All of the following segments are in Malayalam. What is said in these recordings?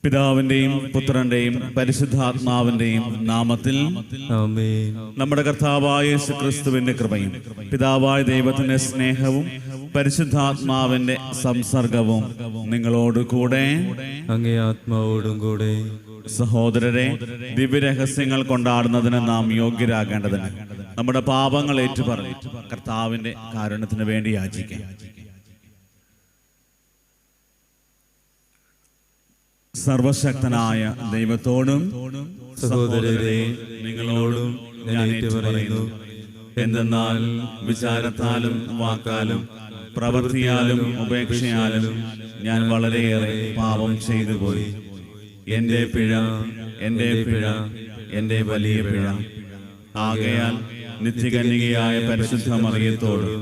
പിതാവിന്റെയും പുത്രന്റെയും പരിശുദ്ധാത്മാവിന്റെയും നാമത്തിൽ ആമേൻ. നമ്മുടെ കർത്താവായ യേശുക്രിസ്തുവിന്റെ കൃപയും പിതാവായ ദൈവത്തിന്റെ സ്നേഹവും പരിശുദ്ധാത്മാവിന്റെ സംസർഗവും നിങ്ങളോട് കൂടെ അങ്ങേ ആത്മാവോടും കൂടെ. സഹോദരരെ, ദിവ്യരഹസ്യങ്ങൾ കൊണ്ടാടുന്നതിന് നാം യോഗ്യരാകേണ്ടതിന് നമ്മുടെ പാപങ്ങൾ ഏറ്റുപറഞ്ഞ് കർത്താവിന്റെ കാരുണ്യത്തിന് വേണ്ടി യാചിക്കാം. സർവശക്തനായ ദൈവത്തോടും സഹോദരരെ, നിങ്ങളോടും ഞാൻ ഏറ്റുപറയുന്നു. എന്തെന്നാൽ വിചാരത്താലും വാക്കാലും പ്രവൃത്തിയാലും ഉപേക്ഷയാലും ഞാൻ വളരെയേറെ പാപം ചെയ്തു പോയി. എൻ്റെ പിഴ, എൻ്റെ പിഴ, എൻ്റെ വലിയ പിഴ. ആകയാൽ നിത്യകന്യകയായ പരിശുദ്ധ മറിയത്തോടും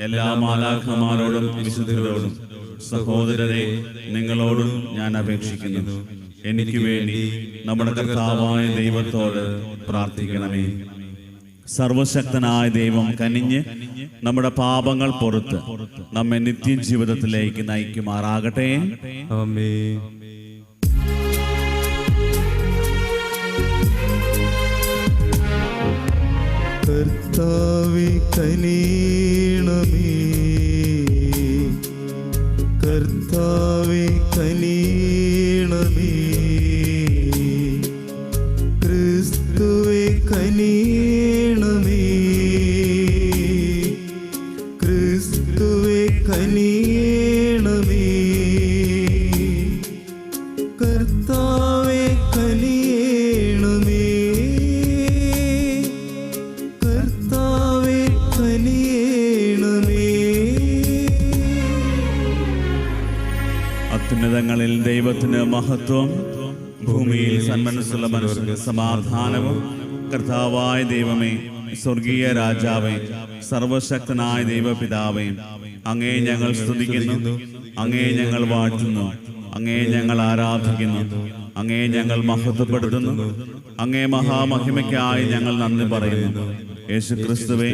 എല്ലാ മാലാഖമാരോടും വിശുദ്ധരോടും സഹോദരരെ, നിങ്ങളോടും ഞാൻ അപേക്ഷിക്കുന്നു, എനിക്ക് വേണ്ടി നമ്മുടെ കർത്താവായ ദൈവത്തോട് പ്രാർത്ഥിക്കണമേ. സർവശക്തനായ ദൈവം കനിഞ്ഞ് നമ്മുടെ പാപങ്ങൾ പൊറുത്ത് നമ്മെ നിത്യജീവിതത്തിലേക്ക് നയിക്കുമാറാകട്ടെ. ആമേൻ. കർത്താവേ കനിയണമേ, കർത്താവേ കനിയണമേ, ക്രിസ്തുവേ കനിയണമേ, ക്രിസ്തുവേ കനിയണമേ, കർത്താവേ കനിയണമേ, കർത്താവേ കനിയണമേ. അത്യുന്നതങ്ങളിൽ ദൈവത്തിന് മഹത്വം, ഭൂമിയിൽ സന്മനസ്സുള്ള മനുഷ്യർക്ക് സമാധാനവും. കർത്താവായ ദൈവമേ, സ്വർഗീയ രാജാവേ, സർവശക്തനായ ദൈവപിതാവേ, അങ്ങേ ഞങ്ങൾ സ്തുതിക്കുന്നു, അങ്ങേ ഞങ്ങൾ വാഴ്ത്തുന്നു, അങ്ങേ ഞങ്ങൾ ആരാധിക്കുന്നു, അങ്ങേ ഞങ്ങൾ മഹത്വപ്പെടുത്തുന്നു, അങ്ങേ മഹാമഹിമയ്ക്കായി ഞങ്ങൾ നന്ദി പറയുന്നു. യേശുക്രിസ്തുവേ,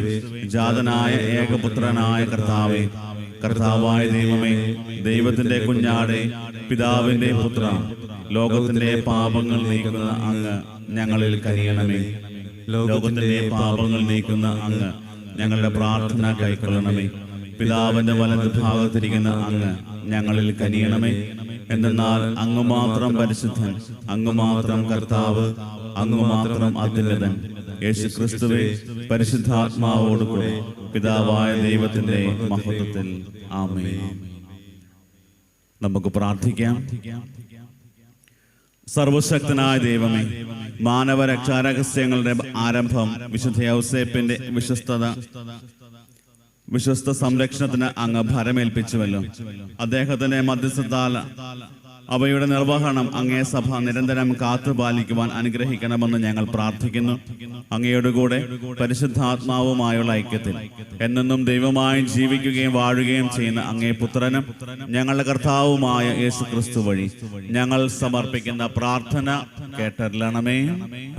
ജാതനായ ഏകപുത്രനായ കർത്താവേ, കർത്താവായ ദൈവമേ, ദൈവത്തിന്റെ കുഞ്ഞാടെ, പിതാവിന്റെ പുത്ര, ലോകത്തിന്റെ പാപങ്ങൾ നീക്കുന്ന അങ്ങ് ഞങ്ങളിൽ കനിയണമേ. ലോകത്തിന്റെ പാപങ്ങൾ നീക്കുന്ന അങ്ങ് ഞങ്ങളുടെ പ്രാർത്ഥന കൈക്കൊള്ളണമേ. പിതാവിന്റെ വലത് ഭാഗത്തിരിക്കുന്ന അങ്ങ് ഞങ്ങളിൽ കനിയണമേ. എന്തെന്നാൽ അങ്ങ് മാത്രം പരിശുദ്ധൻ, അങ്ങ് മാത്രം കർത്താവ്, അങ്ങ് മാത്രം അത്യുന്നതൻ. യേശുക്രിസ്തുവേ, പരിശുദ്ധാത്മാവോടുകൂടെ പിതാവായ ദൈവത്തിന്റെ മഹത്വത്തിൽ ആമേൻ. നമുക്ക് പ്രാർത്ഥിക്കാം. സർവശക്തനായ ദൈവമേ, മാനവരക്ഷാരഹസ്യങ്ങളുടെ ആരംഭം വിശുദ്ധ യൗസേപ്പിന്റെ വിശ്വസ്ത സംരക്ഷണത്തിന് അങ്ങ് ഭരമേൽപ്പിച്ചുവല്ലോ. അദ്ദേഹത്തിന്റെ മധ്യസ്ഥത്താൽ അവയുടെ നിർവഹണം അങ്ങേ സഭ നിരന്തരം കാത്തുപാലിക്കുവാൻ അനുഗ്രഹിക്കണമെന്ന് ഞങ്ങൾ പ്രാർത്ഥിക്കുന്നു. അങ്ങയുടെ കൂടെ പരിശുദ്ധാത്മാവുമായുള്ള ഐക്യത്തിൽ എന്നെന്നും ദൈവമായി ജീവിക്കുകയും വാഴുകയും ചെയ്യുന്ന അങ്ങേ പുത്രനും ഞങ്ങളുടെ കർത്താവുമായ യേശുക്രിസ്തു വഴി ഞങ്ങൾ സമർപ്പിക്കുന്ന പ്രാർത്ഥന കേട്ടറിയണമേ.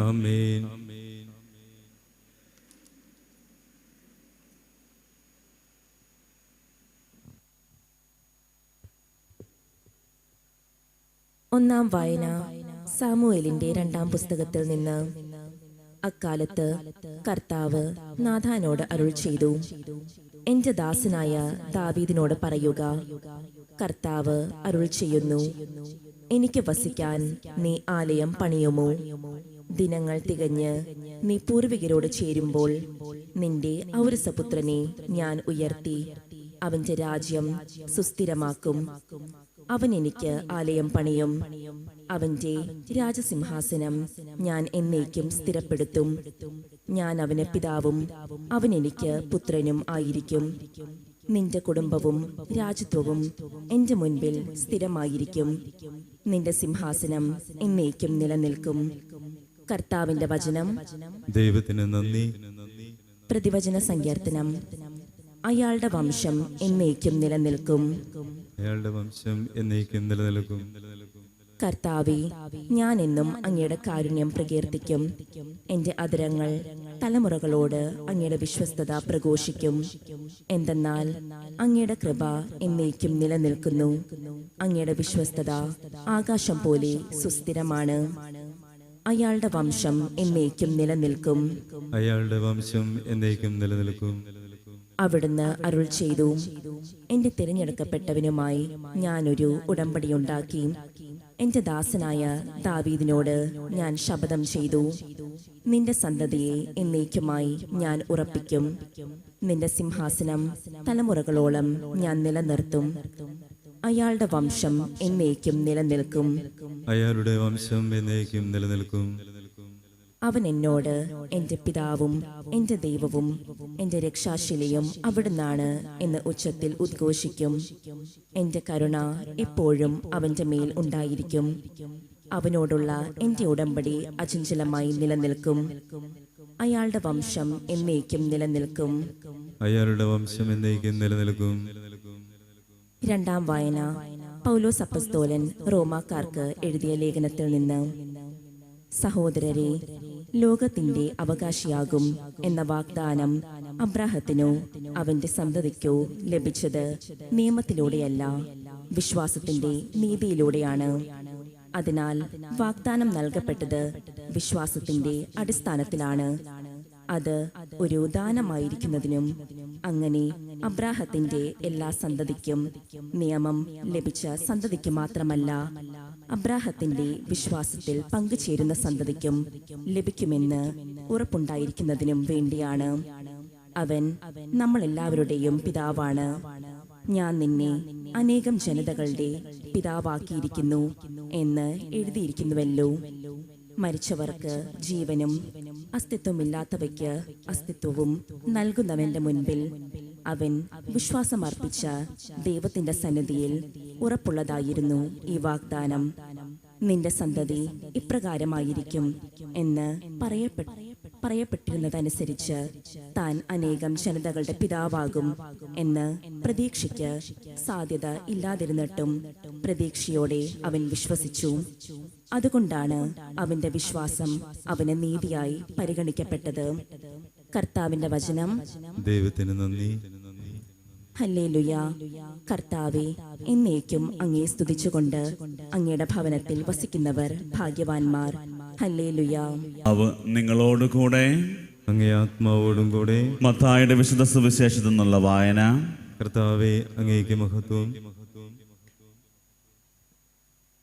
ആമേൻ. ഒന്നാം വായന സാമുവേലിന്റെ 2-ാം പുസ്തകത്തിൽ നിന്ന്. അക്കാലത്ത് കർത്താവ് നാഥാനോട് അരുൾ ചെയ്തു, എന്റെ ദാസനായ ദാവീദിനോട് പറയുക, കർത്താവ് അരുൾ ചെയ്യുന്നു, എനിക്ക് വസിക്കാൻ നീ ആലയം പണിയുമോ? ദിനങ്ങൾ തികഞ്ഞ് നീ പൂർവികരോട് ചേരുമ്പോൾ നിന്റെ ഔരസപുത്രനെ ഞാൻ ഉയർത്തി അവന്റെ രാജ്യം സുസ്ഥിരമാക്കും. അവൻ എനിക്ക് ആലയം പണിയും. അവന്റെ രാജസിംഹാസനം ഞാൻ എന്നേക്കും സ്ഥിരപ്പെടുത്തും. ഞാൻ അവന് പിതാവും അവൻ എനിക്ക് പുത്രനും ആയിരിക്കും. നിന്റെ കുടുംബവും രാജ്യത്വവും എന്റെ മുൻപിൽ സ്ഥിരമായിരിക്കും. നിന്റെ സിംഹാസനം എന്നേക്കും നിലനിൽക്കും. കർത്താവിന്റെ വചനം. ദൈവത്തിന് നന്ദി. പ്രതിവചന സങ്കീർത്തനം. അയാളുടെ വംശം എന്നേക്കും നിലനിൽക്കും. അയാളുടെ വംശം എന്നേക്കും നിലനിൽക്കും. കർത്താവേ, ഞാൻ എന്നും അങ്ങയുടെ കാരുണ്യം പ്രകീർത്തിക്കും. എന്റെ അധരങ്ങൾ തലമുറകളോട് അങ്ങയുടെ വിശ്വസ്തത പ്രഘോഷിക്കും. എന്തെന്നാൽ അങ്ങയുടെ കൃപ എന്നേക്കും നിലനിൽക്കുന്നു. അങ്ങയുടെ വിശ്വസ്തത ആകാശം പോലെ സുസ്ഥിരമാണ്. അയാളുടെ വംശം എന്നേക്കും നിലനിൽക്കും. അയാളുടെ വംശം എന്നേക്കും നിലനിൽക്കും. അവിടുന്ന് അരുൾ ചെയ്തു, എന്റെ തിരഞ്ഞെടുക്കപ്പെട്ടവനുമായി ഞാനൊരു ഉടമ്പടിയുണ്ടാക്കി. എന്റെ ദാസനായ ദാവീദിനോട് ഞാൻ ശപഥം ചെയ്തു, നിന്റെ സന്തതിയെ എന്നേക്കുമായി ഞാൻ ഉറപ്പിക്കും. നിന്റെ സിംഹാസനം തലമുറകളോളം ഞാൻ നിലനിർത്തും. അയാളുടെ വംശം എന്നേക്കും നിലനിൽക്കും. അയാളുടെ വംശം എന്നേക്കും നിലനിൽക്കും. അവൻ എന്നോട്, എന്റെ പിതാവും എന്റെ ദൈവവും എന്റെ രക്ഷാശിലയും അവിടുന്നാണ് എന്ന് ഉച്ചത്തിൽ ഉദ്ഘോഷിക്കും. എന്റെ കരുണ എപ്പോഴും അവന്റെ മേൽ ഉണ്ടായിരിക്കും. അവനോടുള്ള എന്റെ ഉടമ്പടി അചഞ്ചലമായി നിലനിൽക്കും. അയാളുടെ വംശം എന്നേക്കും നിലനിൽക്കും. അയാളുടെ വംശം എന്നേക്കും നിലനിൽക്കും. രണ്ടാം വായന. പൗലോസ് അപ്പസ്തോലൻ റോമാക്കാർക്ക് എഴുതിയ ലേഖനത്തിൽ നിന്ന്. സഹോദരരെ, ലോകത്തിന്റെ അവകാശിയാകും എന്ന വാഗ്ദാനം അബ്രാഹത്തിനോ അവന്റെ സന്തതിക്കോ ലഭിച്ചത് നിയമത്തിലൂടെയല്ല, വിശ്വാസത്തിന്റെ നീതിയിലൂടെയാണ്. അതിനാൽ വാഗ്ദാനം നൽകപ്പെട്ടത് വിശ്വാസത്തിന്റെ അടിസ്ഥാനത്തിലാണ്. അത് ഒരു ദാനമായിരിക്കുന്നതിനും അങ്ങനെ അബ്രാഹത്തിന്റെ എല്ലാ സന്തതിക്കും, നിയമം ലഭിച്ച സന്തതിക്ക് മാത്രമല്ല, അബ്രാഹത്തിന്റെ വിശ്വാസത്തിൽ പങ്കുചേരുന്ന സന്തതിക്കും ലഭിക്കുമെന്ന് ഉറപ്പുണ്ടായിരിക്കുന്നതിനും വേണ്ടിയാണ്. അവൻ നമ്മളെല്ലാവരുടെയും പിതാവാണ്. ഞാൻ നിന്നെ അനേകം ജനതകളുടെ പിതാവാക്കിയിരിക്കുന്നു എന്ന് എഴുതിയിരിക്കുന്നുവല്ലോ. മരിച്ചവർക്ക് ജീവനും അസ്തിത്വമില്ലാത്തവയ്ക്ക് അസ്തിത്വവും നൽകുന്നവന്റെ മുൻപിൽ അവൻ വിശ്വാസമർപ്പിച്ച ദൈവത്തിന്റെ സന്നിധിയിൽ ഉറപ്പുള്ളതായിരുന്നു ഈ വാഗ്ദാനം. നിന്റെ സന്തതി ഇപ്രകാരമായിരിക്കും എന്ന് പറയപ്പെട്ടിരുന്നതനുസരിച്ച് താൻ അനേകം ജനതകളുടെ പിതാവാകും എന്ന് പ്രതീക്ഷയ്ക്ക് സാധ്യത ഇല്ലാതിരുന്നിട്ടും പ്രതീക്ഷയോടെ അവൻ വിശ്വസിച്ചു. അതുകൊണ്ടാണ് അവന്റെ വിശ്വാസം അവന് നീതിയായി പരിഗണിക്കപ്പെട്ടത്. കർത്താവിന്റെ വചനം. ദൈവത്തിന് നന്ദി. ഹല്ലേലൂയ. കർത്താവേ, എന്നേക്കും അങ്ങയെ സ്തുതിച്ചുകൊണ്ട് അങ്ങയുടെ ഭവനത്തിൽ വസിക്കുന്നവർ ഭാഗ്യവാന്മാർ. ഹല്ലേലൂയ. അവ നിങ്ങളോട് കൂടെ. അങ്ങേ ആത്മാവോടും കൂടെ. മത്തായിയുടെ വിശുദ്ധ സുവിശേഷത്തിൽ നിന്നുള്ള വായന. കർത്താവേ, അങ്ങേക്ക് മഹത്വം.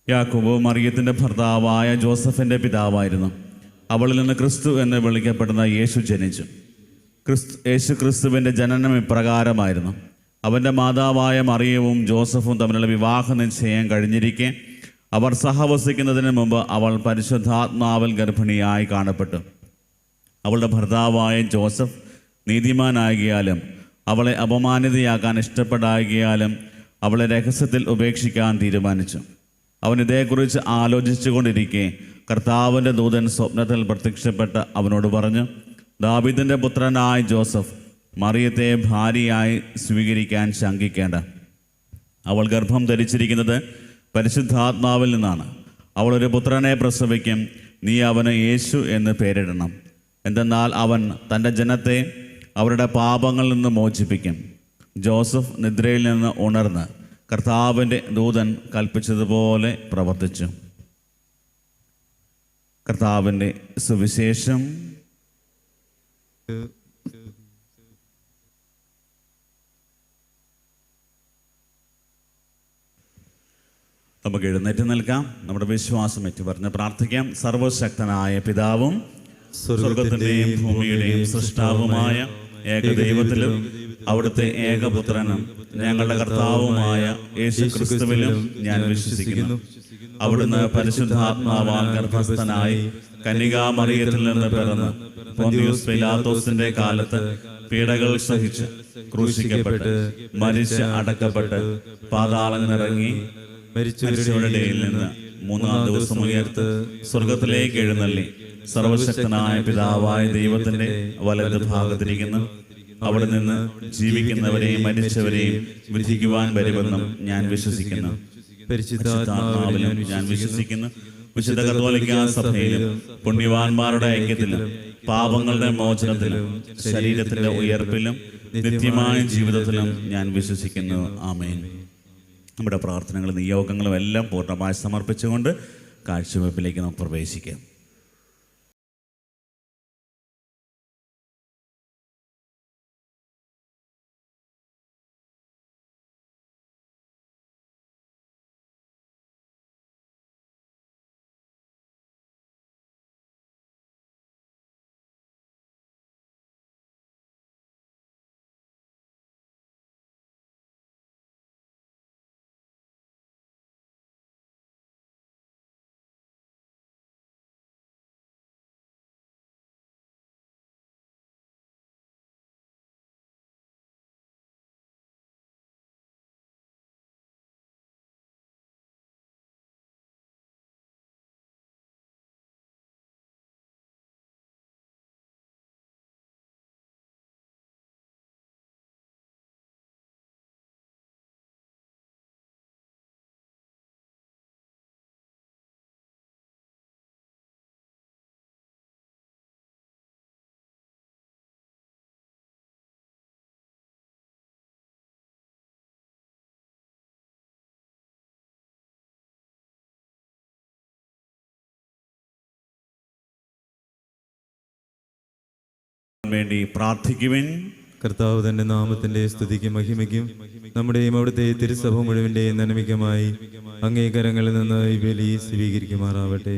യാക്കോബ് മറിയത്തിന്റെ ഭർത്താവായ ജോസഫിന്റെ പിതാവായിരുന്നു. അവളിൽ നിന്ന് ക്രിസ്തു എന്ന് വിളിക്കപ്പെടുന്ന യേശു ജനിച്ചു. യേശു ക്രിസ്തുവിന്റെ ജനനം ഇപ്രകാരമായിരുന്നു. അവന്റെ മാതാവായ മറിയവും ജോസഫും തമ്മിലുള്ള വിവാഹ നിശ്ചയം കഴിഞ്ഞിരിക്കെ അവർ സഹവസിക്കുന്നതിന് മുമ്പ് അവൾ പരിശുദ്ധാത്മാവിൽ ഗർഭിണിയായി കാണപ്പെട്ടു. അവളുടെ ഭർത്താവായ ജോസഫ് നീതിമാനാകിയാലും അവളെ അപമാനിതയാക്കാൻ ഇഷ്ടപ്പെടാകിയാലും അവളെ രഹസ്യത്തിൽ ഉപേക്ഷിക്കാൻ തീരുമാനിച്ചു. അവൻ ഇതേക്കുറിച്ച് ആലോചിച്ചു കൊണ്ടിരിക്കെ കർത്താവിൻ്റെ ദൂതൻ സ്വപ്നത്തിൽ പ്രത്യക്ഷപ്പെട്ട് അവനോട് പറഞ്ഞു, ദാവീദിന്റെ പുത്രനായ ജോസഫ്, മറിയത്തെ ഭാര്യയായി സ്വീകരിക്കാൻ ശങ്കിക്കേണ്ട. അവൾ ഗർഭം ധരിച്ചിരിക്കുന്നത് പരിശുദ്ധാത്മാവിൽ നിന്നാണ്. അവളൊരു പുത്രനെ പ്രസവിക്കും. നീ അവന് യേശു എന്ന് പേരിടണം. എന്തെന്നാൽ അവൻ തൻ്റെ ജനത്തെ അവരുടെ പാപങ്ങളിൽ നിന്ന് മോചിപ്പിക്കും. ജോസഫ് നിദ്രയിൽ നിന്ന് ഉണർന്ന് കർത്താവിൻ്റെ ദൂതൻ കൽപ്പിച്ചതുപോലെ പ്രവർത്തിച്ചു. കർത്താവിൻ്റെ സുവിശേഷം. നമുക്ക് എഴുന്നേറ്റ് നിൽക്കാം. നമ്മുടെ വിശ്വാസം ഏറ്റുപറഞ്ഞ് പ്രാർത്ഥിക്കാം. സർവശക്തനായ പിതാവും സ്വർഗത്തിന്റെയും ഭൂമിയുടെയും സൃഷ്ടാവുമായ ഏകദൈവത്തിലും അവിടുത്തെ ഏകപുത്രനും ഞങ്ങളുടെ കർത്താവുമായ യേശു ക്രിസ്തുവിലും ഞാൻ വിശ്വസിക്കുന്നു. അവിടുന്ന് പരിശുദ്ധാത്മാവാൽ ഗർഭസ്ഥനായി കന്യകാമറിയത്തിൽ നിന്ന് പിറന്ന് പൊന്തിയൂസ് പിലാത്തോസിന്റെ കാലത്ത് പീഡകൾ സഹിച്ച് ക്രൂശിക്കപ്പെട്ട് മരിച്ച് അടക്കപ്പെട്ട് പാതാളങ്ങളിറങ്ങി മരിച്ചവരുടെ ഇടയിൽ നിന്ന് മൂന്നാം ദിവസം ഉയർത്ത് സ്വർഗത്തിലേക്ക് എഴുന്നള്ളി സർവശക്തനായ പിതാവായ ദൈവത്തിന്റെ വലത് ഭാഗത്തിരിക്കുന്നു. അവിടെ നിന്ന് ജീവിക്കുന്നവരെയും മരിച്ചവരെയും വിധിക്കുവാൻ വരുമെന്നും ഞാൻ വിശ്വസിക്കുന്നു. പരിശുദ്ധാത്മാവിലും ഞാൻ വിശ്വസിക്കുന്നു. വിശുദ്ധ കത്തോലിക്കാ സഭയിലും പുണ്യവാന്മാരുടെ ഐക്യത്തിലും പാപങ്ങളുടെ മോചനത്തിലും ശരീരത്തിന്റെ ഉയർപ്പിലും നിത്യമായ ജീവിതത്തിലും ഞാൻ വിശ്വസിക്കുന്നു. ആമേൻ. നമ്മുടെ പ്രാർത്ഥനകളും നിയോഗങ്ങളും എല്ലാം പൂർണ്ണമായി സമർപ്പിച്ചുകൊണ്ട് കാഴ്ചവെപ്പിലേക്ക് നാം പ്രവേശിക്കാം. വേണ്ടി പ്രാർത്ഥിക്കുവിൻ. കർത്താവ് തന്റെ നാമത്തിന്റെ സ്തുതിക്കും മഹിമയ്ക്കും നമ്മുടെയും അവിടുത്തെ തിരുസഭ മുഴുവന്റെയും നന്മയ്ക്കുമായി അങ്ങേ കരങ്ങളിൽ നിന്ന് ഈ ബലി സ്വീകരിക്കുമാറാവട്ടെ.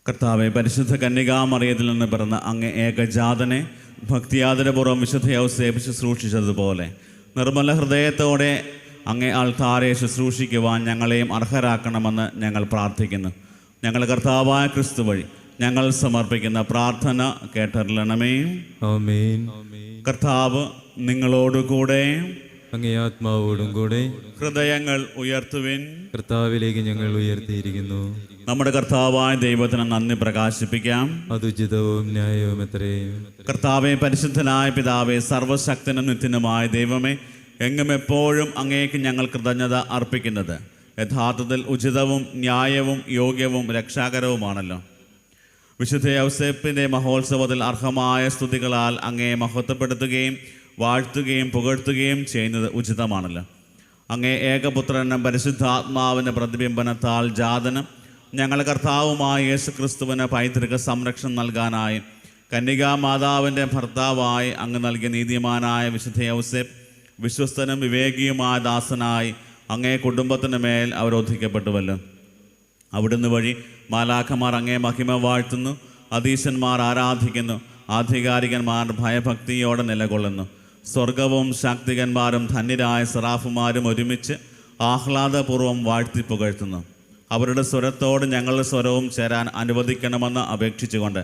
കർത്താവെ, പരിശുദ്ധ കന്യകാമറിയത്തിൽ നിന്ന് പിറന്ന അങ്ങ് ഏകജാതനെ ഭക്തിയാദരപൂർവ്വം വിശുദ്ധ യൗസേപ്പ് ശുശ്രൂഷിച്ചതുപോലെ നിർമ്മല ഹൃദയത്തോടെ അങ്ങേ ആൾത്താരെ ശുശ്രൂഷിക്കുവാൻ ഞങ്ങളെയും അർഹരാക്കണമെന്ന് ഞങ്ങൾ പ്രാർത്ഥിക്കുന്നു. ഞങ്ങൾ കർത്താവായ ക്രിസ്തു വഴി ഞങ്ങൾ സമർപ്പിക്കുന്ന പ്രാർത്ഥന കേട്ടറിയണമേ. ആമേൻ. കർത്താവ് നിങ്ങളോടുകൂടെ, അങ്ങേ ആത്മാവോടും കൂടെ. ഹൃദയങ്ങൾ ഉയർത്തുവിൻ. കർത്താവിലേക്ക് ഞങ്ങൾ ഉയർത്തിയിരിക്കുന്നു. നമ്മുടെ കർത്താവായ ദൈവത്തിന് നന്ദി പ്രകാശിപ്പിക്കാം. അതുചിതവും ന്യായവും എത്രയും. കർത്താവെ, പരിശുദ്ധനായ പിതാവേ, സർവശക്തനും നിത്യനുമായ ദൈവമേ, എങ്ങും എപ്പോഴും അങ്ങേക്ക് ഞങ്ങൾ കൃതജ്ഞത അർപ്പിക്കുന്നത് യഥാർത്ഥത്തിൽ ഉചിതവും ന്യായവും യോഗ്യവും രക്ഷാകരവുമാണല്ലോ. വിശുദ്ധ യൗസേപ്പിൻ്റെ മഹോത്സവത്തിൽ അർഹമായ സ്തുതികളാൽ അങ്ങയെ മഹത്വപ്പെടുത്തുകയും വാഴ്ത്തുകയും പുകഴ്ത്തുകയും ചെയ്യുന്നത് ഉചിതമാണല്ലോ. അങ്ങേ ഏകപുത്രനും പരിശുദ്ധാത്മാവിൻ്റെ പ്രതിബിംബനത്താൽ ജാതനും ഞങ്ങളുടെ കർത്താവുമായ യേശു ക്രിസ്തുവിന് പൈതൃക സംരക്ഷണം നൽകാനായി കന്യകാമാതാവിൻ്റെ ഭർത്താവായി അങ്ങ് നൽകിയ നീതിമാനായ വിശുദ്ധ യൗസേപ്പ് വിശ്വസ്തനും വിവേകിയുമായ ദാസനായി അങ്ങേ കുടുംബത്തിന് മേൽ അവരോധിക്കപ്പെട്ടുവല്ലോ. അവിടുന്ന് വഴി മാലാഖമാർ അങ്ങേ മഹിമ വാഴ്ത്തുന്നു, അധീശന്മാർ ആരാധിക്കുന്നു, ആധികാരികന്മാർ ഭയഭക്തിയോടെ നിലകൊള്ളുന്നു. സ്വർഗവും ശാക്തികന്മാരും ധന്യരായ സറാഫുമാരും ഒരുമിച്ച് ആഹ്ലാദപൂർവ്വം വാഴ്ത്തി പുകഴ്ത്തുന്നു. അവരുടെ സ്വരത്തോട് ഞങ്ങളുടെ സ്വരവും ചേരാൻ അനുവദിക്കണമെന്ന് അപേക്ഷിച്ചുകൊണ്ട്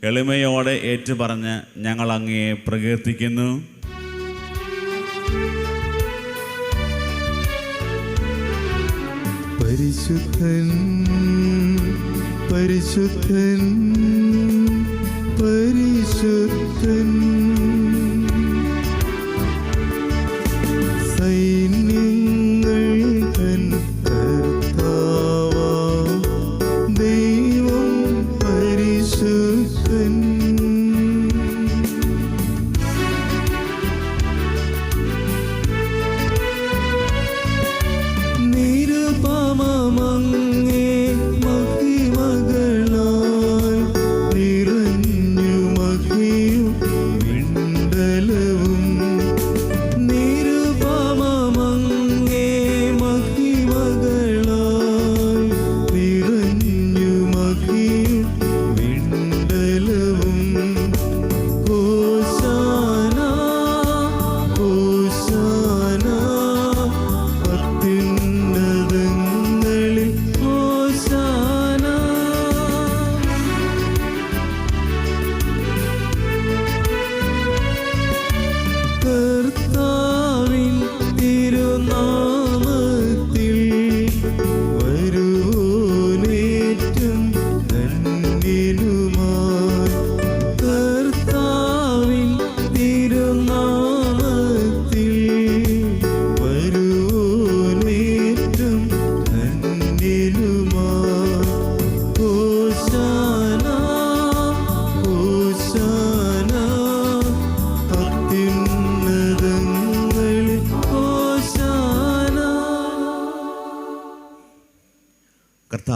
എളിമയോടെ ഏറ്റുപറഞ്ഞ് ഞങ്ങൾ അങ്ങയെ പ്രകീർത്തിക്കുന്നു. പരിശുദ്ധൻ പരിശുദ്ധൻ പരിശുദ്ധൻ, സൈന്യങ്ങൾ തൻ കർത്താവാം ദൈവം പരിശുദ്ധൻ. നിരുപമമങ്ങേ മഹിമകളാൽ നിറഞ്ഞു മഹിയും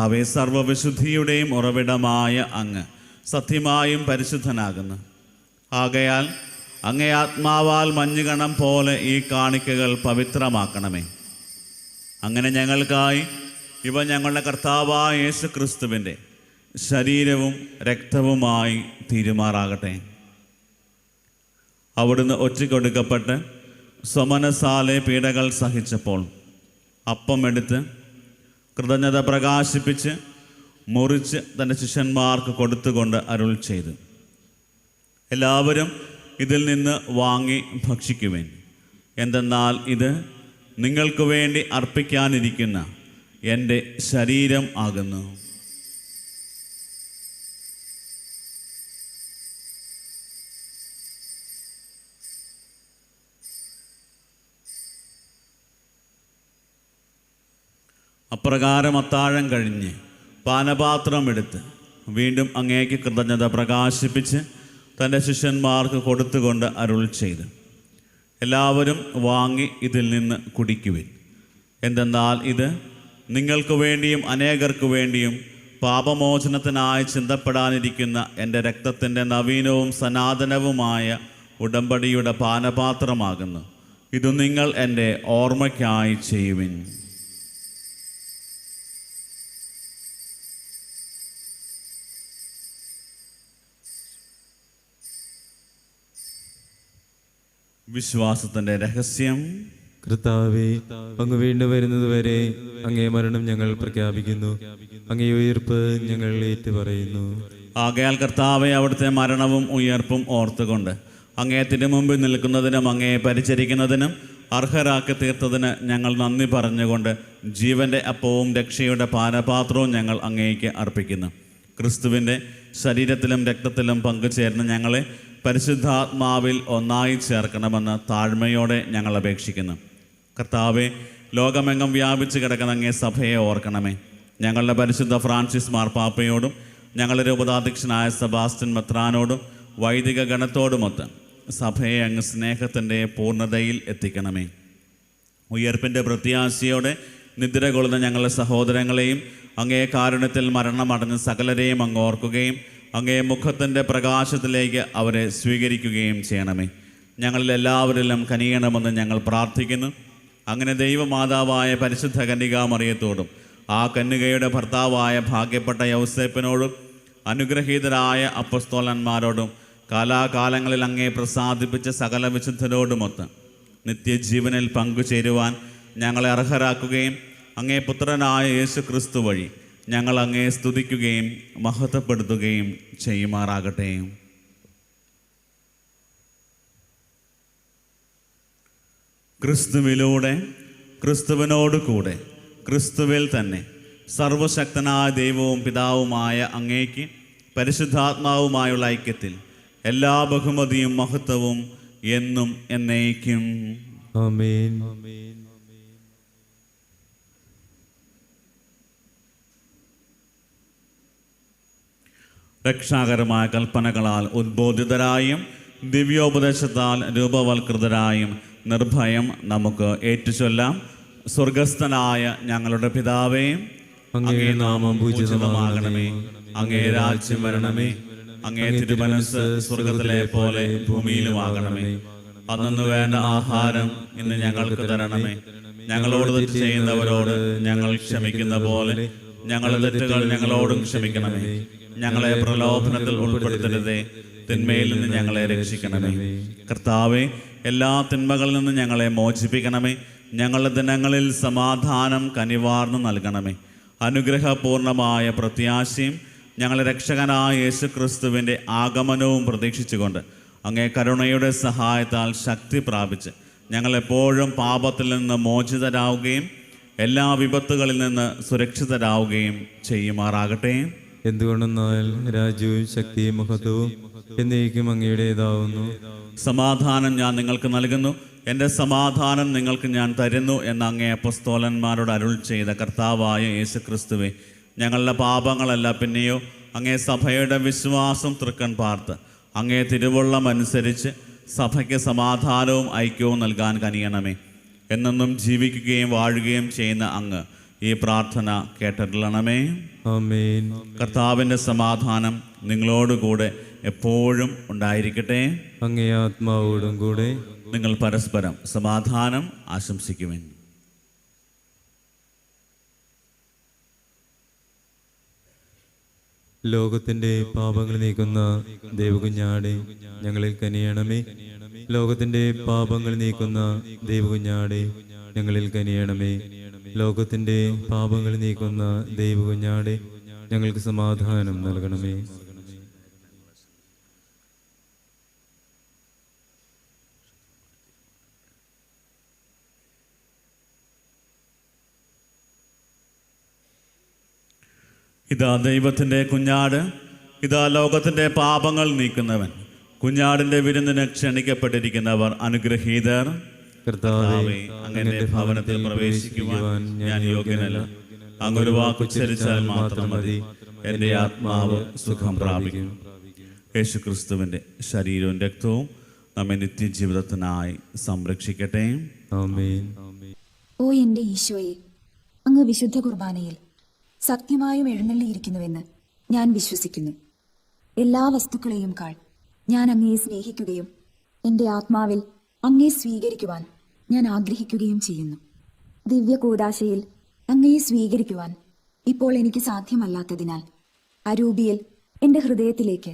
കർത്താവെ, സർവ്വവിശുദ്ധിയുടെയും ഉറവിടമായ അങ്ങ് സത്യമായും പരിശുദ്ധനാകുന്നു. ആകയാൽ അങ്ങേ ആത്മാവാൽ മഞ്ഞുകണം പോലെ ഈ കാണിക്കകൾ പവിത്രമാക്കണമേ. അങ്ങനെ ഞങ്ങൾക്കായി ഇവ ഞങ്ങളുടെ കർത്താവായ യേശു ക്രിസ്തുവിൻ്റെ ശരീരവും രക്തവുമായി തീരുമാറാകട്ടെ. അവിടുന്ന് ഒറ്റിക്കൊടുക്കപ്പെട്ട് സ്വമനസാലെ പീഡകൾ സഹിച്ചപ്പോൾ അപ്പം എടുത്ത് കൃതജ്ഞത പ്രകാശിപ്പിച്ച് മുറിച്ച് തൻ്റെ ശിഷ്യന്മാർക്ക് കൊടുത്തുകൊണ്ട് അരുൾ ചെയ്തു, എല്ലാവരും ഇതിൽ നിന്ന് വാങ്ങി ഭക്ഷിക്കുവേൻ. എന്തെന്നാൽ ഇത് നിങ്ങൾക്ക് വേണ്ടി അർപ്പിക്കാനിരിക്കുന്ന എൻ്റെ ശരീരം ആകുന്നു. അപ്രകാരം അത്താഴം കഴിഞ്ഞ് പാനപാത്രം എടുത്ത് വീണ്ടും അങ്ങേക്ക് കൃതജ്ഞത പ്രകാശിപ്പിച്ച് തൻ്റെ ശിഷ്യന്മാർക്ക് കൊടുത്തുകൊണ്ട് അരുൾ ചെയ്തു, എല്ലാവരും വാങ്ങി ഇതിൽ നിന്ന് കുടിക്കുവിൻ. എന്തെന്നാൽ ഇത് നിങ്ങൾക്ക് വേണ്ടിയും അനേകർക്ക് വേണ്ടിയും പാപമോചനത്തിനായി ചിന്തപ്പെടാനിരിക്കുന്ന എൻ്റെ രക്തത്തിൻ്റെ നവീനവും സനാതനവുമായ ഉടമ്പടിയുടെ പാനപാത്രമാകുന്നു. ഇത് നിങ്ങൾ എൻ്റെ ഓർമ്മയ്ക്കായി ചെയ്യുവിൻ. വിശ്വാസത്തിൻ്റെ രഹസ്യം. കർത്താവേ, അങ്ങ് വീണ്ടും വരുന്നത് വരെ അങ്ങേ മരണം ഞങ്ങൾ പ്രഖ്യാപിക്കുന്നു, അങ്ങേ ഉയിർപ്പ് ഞങ്ങൾ ഏറ്റുപറയുന്നു. ആകയാൽ കർത്താവെ, അവിടുത്തെ മരണവും ഉയർപ്പും ഓർത്തുകൊണ്ട് അങ്ങേ തിരുമുമ്പിൽ നിൽക്കുന്നതിനും അങ്ങയെ പരിചരിക്കുന്നതിനും അർഹരാക്കി തീർത്തതിന് ഞങ്ങൾ നന്ദി പറഞ്ഞുകൊണ്ട് ജീവൻ്റെ അപ്പവും രക്ഷയുടെ പാനപാത്രവും ഞങ്ങൾ അങ്ങേക്ക് അർപ്പിക്കുന്നു. ക്രിസ്തുവിൻ്റെ ശരീരത്തിലും രക്തത്തിലും പങ്കുചേർന്ന് ഞങ്ങളെ പരിശുദ്ധാത്മാവിൽ ഒന്നായി ചേർക്കണമെന്ന് താഴ്മയോടെ ഞങ്ങൾ അപേക്ഷിക്കുന്നു. കർത്താവെ, ലോകമെങ്ങും വ്യാപിച്ച് കിടക്കുന്ന അങ്ങേ സഭയെ ഓർക്കണമേ. ഞങ്ങളുടെ പരിശുദ്ധ ഫ്രാൻസിസ് മാർപ്പാപ്പയോടും ഞങ്ങളുടെ രൂപതാധ്യക്ഷനായ സെബാസ്റ്റ്യൻ മെത്രാനോടും വൈദിക ഗണത്തോടുമൊത്ത് സഭയെ അങ്ങ് സ്നേഹത്തിൻ്റെ പൂർണ്ണതയിൽ എത്തിക്കണമേ. ഉയർപ്പിൻ്റെ പ്രത്യാശയോടെ നിദ്ര കൊള്ളുന്ന ഞങ്ങളുടെ സഹോദരങ്ങളെയും അങ്ങേ കാരുണ്യത്തിൽ മരണമടഞ്ഞ സകലരെയും അങ്ങ് ഓർക്കുകയും അങ്ങേ മുഖത്തിൻ്റെ പ്രകാശത്തിലേക്ക് അവരെ സ്വീകരിക്കുകയും ചെയ്യണമേ. ഞങ്ങളിൽ എല്ലാവരിലും കനിയണമെന്ന് ഞങ്ങൾ പ്രാർത്ഥിക്കുന്നു. അങ്ങനെ ദൈവമാതാവായ പരിശുദ്ധ കന്യകാമറിയത്തോടും ആ കന്യകയുടെ ഭർത്താവായ ഭാഗ്യപ്പെട്ട യൗസേപ്പിനോടും അനുഗ്രഹീതരായ അപ്പസ്തോലന്മാരോടും കാലാകാലങ്ങളിൽ അങ്ങേ പ്രസാദിപ്പിച്ച സകല വിശുദ്ധരോടുമൊത്ത് നിത്യജീവനിൽ പങ്കുചേരുവാൻ ഞങ്ങളെ അർഹരാക്കുകയും അങ്ങേ പുത്രനായ യേശു ക്രിസ്തു വഴി ഞങ്ങൾ അങ്ങേ സ്തുതിക്കുകയും മഹത്വപ്പെടുത്തുകയും ചെയ്യുമാറാകട്ടെ. ക്രിസ്തുവിലൂടെ, ക്രിസ്തുവിനോട് കൂടെ, ക്രിസ്തുവിൽ തന്നെ സർവശക്തനായ ദൈവവും പിതാവുമായ അങ്ങേക്ക് പരിശുദ്ധാത്മാവുമായുള്ള ഐക്യത്തിൽ എല്ലാ ബഹുമതിയും മഹത്വവും എന്നും എന്നേക്കും. ആമേൻ. രക്ഷാകരമായ കൽപ്പനകളാൽ ഉദ്ബോധിതരായും ദിവ്യോപദേശത്താൽ രൂപവൽകൃതരായും നിർഭയം നമുക്ക് ഏറ്റുചൊല്ലാം. സ്വർഗസ്ഥനായ ഞങ്ങളുടെ പിതാവേ, അങ്ങേ നാമം പൂജിതമാകണമേ. അങ്ങേ രാജ്യം വരണമേ. അങ്ങേ തിരുമനസ്സ് സ്വർഗത്തിലെ പോലെ ഭൂമിയിലുമാകണമേ. അന്നു വേണ്ട ആഹാരം ഇന്ന് ഞങ്ങൾക്ക് തരണമേ. ഞങ്ങളോട് തെറ്റ് ചെയ്യുന്നവരോട് ഞങ്ങൾ ക്ഷമിക്കുന്ന പോലെ ഞങ്ങളുടെ തെറ്റുകൾ ഞങ്ങളോടും ക്ഷമിക്കണമേ. ഞങ്ങളെ പ്രലോഭനത്തിൽ ഉൾപ്പെടുത്തരുതേ, തിന്മയിൽ നിന്ന് ഞങ്ങളെ രക്ഷിക്കണമേ. കർത്താവെ, എല്ലാ തിന്മകളിൽ നിന്ന് ഞങ്ങളെ മോചിപ്പിക്കണമേ. ഞങ്ങളുടെ ദിനങ്ങളിൽ സമാധാനം കനിവാർന്നു നൽകണമേ. അനുഗ്രഹപൂർണമായ പ്രത്യാശയും ഞങ്ങളുടെ രക്ഷകനായ യേശു ക്രിസ്തുവിൻ്റെ ആഗമനവും പ്രതീക്ഷിച്ചുകൊണ്ട് അങ്ങേ കരുണയുടെ സഹായത്താൽ ശക്തി പ്രാപിച്ച് ഞങ്ങളെപ്പോഴും പാപത്തിൽ നിന്ന് മോചിതരാവുകയും എല്ലാ വിപത്തുകളിൽ നിന്ന് സുരക്ഷിതരാവുകയും ചെയ്യുമാറാകട്ടെ. എന്തുകൊണ്ടെന്നാൽ രാജ്യവും ശക്തിയും മഹത്വവും എന്നേക്കും അങ്ങയുടേതാവുന്നു. സമാധാനം ഞാൻ നിങ്ങൾക്ക് നൽകുന്നു, എൻ്റെ സമാധാനം നിങ്ങൾക്ക് ഞാൻ തരുന്നു എന്ന് അങ്ങേ അപ്പസ്തോലന്മാരോട് അരുൾ ചെയ്ത കർത്താവായ യേശു ക്രിസ്തുവേ, ഞങ്ങളുടെ പാപങ്ങളല്ല പിന്നെയോ അങ്ങേ സഭയുടെ വിശ്വാസം തൃക്കൺ പാർത്ത് അങ്ങേ തിരുവുള്ളം അനുസരിച്ച് സഭയ്ക്ക് സമാധാനവും ഐക്യവും നൽകാൻ കനിയണമേ. എന്നെന്നും ജീവിക്കുകയും വാഴുകയും ചെയ്യുന്ന അങ്ങ് ഈ പ്രാർത്ഥന കേട്ടരുളണമേ. ആമേൻ. കർത്താവിൻ്റെ സമാധാനം നിങ്ങളോടുകൂടെ എപ്പോഴും ഉണ്ടായിരിക്കട്ടെ. അങ്ങേ ആത്മാവോടും കൂടെ. നിങ്ങൾ പരസ്പരം സമാധാനം ആശംസിക്കുവിൻ. ലോകത്തിന്റെ പാപങ്ങൾ നീക്കുന്ന ദൈവകുഞ്ഞാടെ ഞങ്ങളിൽ കനിയണമേ. ലോകത്തിന്റെ പാപങ്ങൾ നീക്കുന്ന ദൈവകുഞ്ഞാടെ ഞങ്ങളിൽ കനിയണമേ. ലോകത്തിന്റെ പാപങ്ങൾ നീക്കുന്ന ദൈവകുഞ്ഞാടെ ഞങ്ങൾക്ക് സമാധാനം നൽകണമേ. ഇതാ ദൈവത്തിൻ്റെ കുഞ്ഞാട്, ഇതാ ലോകത്തിൻ്റെ പാപങ്ങൾ നീക്കുന്നവൻ. കുഞ്ഞാടിൻ്റെ വിരുന്നിന് ക്ഷണിക്കപ്പെട്ടിരിക്കുന്നവർ അനുഗ്രഹീതർ. കർത്താവേ, അങ്ങയുടെ ഭവനത്തിൽ പ്രവേശിക്കുവാൻ ഞാൻ യോഗ്യനല്ല. അങ്ങൊരു വാക്കുച്ചരിച്ചാൽ മാത്രം മതി, എൻ്റെ ആത്മാവ് സുഖം പ്രാപിക്കും. യേശുക്രിസ്തുവിൻ്റെ ശരീരവും രക്തവും നമ്മെ നിത്യജീവിതത്തിനായി സംരക്ഷിക്കട്ടെ. ആമേൻ. ഓ എൻ്റെ ഈശോയെ, അങ്ങ് വിശുദ്ധ കുർബാനയിൽ സത്യമായും എഴുന്നള്ളിയിരിക്കുന്നുവെന്ന് ഞാൻ വിശ്വസിക്കുന്നു. എല്ലാ വസ്തുക്കളെയും കാൾ ഞാൻ അങ്ങയെ സ്നേഹിക്കുകയും എൻ്റെ ആത്മാവിൽ അങ്ങയെ സ്വീകരിക്കുവാൻ ഞാൻ ആഗ്രഹിക്കുകയും ചെയ്യുന്നു. ദിവ്യ കൂദാശയിൽ അങ്ങയെ സ്വീകരിക്കുവാൻ ഇപ്പോൾ എനിക്ക് സാധ്യമല്ലാത്തതിനാൽ അരൂപിയിൽ എൻ്റെ ഹൃദയത്തിലേക്ക്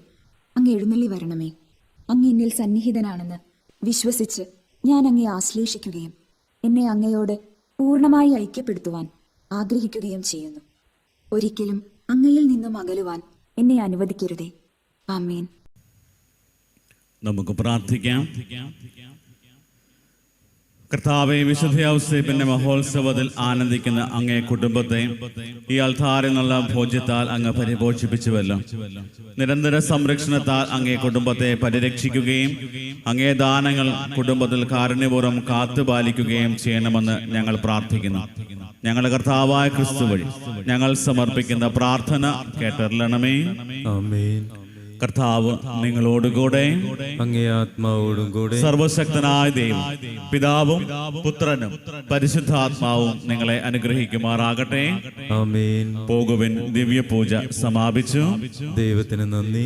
അങ്ങ് എഴുന്നള്ളി വരണമേ. അങ്ങ് എന്നിൽ സന്നിഹിതനാണെന്ന് വിശ്വസിച്ച് ഞാൻ അങ്ങയെ ആശ്ലേഷിക്കുകയും എന്നെ അങ്ങയോട് പൂർണ്ണമായി ഐക്യപ്പെടുത്തുവാൻ ആഗ്രഹിക്കുകയും ചെയ്യുന്നു. ഒരിക്കലും അങ്ങയിൽ നിന്നും അകലുവാൻ എന്നെ അനുവദിക്കരുതേ. ആമേൻ. നമുക്ക് പ്രാർത്ഥിക്കാം. കർത്താവെ, വിശുദ്ധ ഔസേപ്പിന്റെ മഹോത്സവത്തിൽ ആനന്ദിക്കുന്ന അങ്ങേ കുടുംബത്തെ ഈ അൾത്താരിൽ നിന്നുള്ള ഭോജ്യത്താൽ അങ്ങ് പരിപോഷിപ്പിച്ചുവല്ലോ. നിരന്തര സംരക്ഷണത്താൽ അങ്ങേ കുടുംബത്തെ പരിരക്ഷിക്കുകയും അങ്ങേ ദാനങ്ങൾ കുടുംബത്തിൽ കാരുണ്യപൂർവ്വം കാത്തുപാലിക്കുകയും ചെയ്യണമെന്ന് ഞങ്ങൾ പ്രാർത്ഥിക്കുന്നു. ഞങ്ങളുടെ കർത്താവായ ക്രിസ്തു വഴി ഞങ്ങൾ സമർപ്പിക്കുന്ന പ്രാർത്ഥന കേട്ടറിയണമേ. ആമേൻ. കർത്താവ് നിങ്ങളോടുകൂടെ. അങ്ങേ ആത്മാവോടും കൂടെ. സർവശക്തനായ ദൈവം പിതാവും പുത്രനും പരിശുദ്ധാത്മാവും നിങ്ങളെ അനുഗ്രഹിക്കുമാറാകട്ടെ. ആമേൻ. പോകുവിൻ. ദിവ്യ പൂജ സമാപിച്ചു. ദൈവത്തിന് നന്ദി.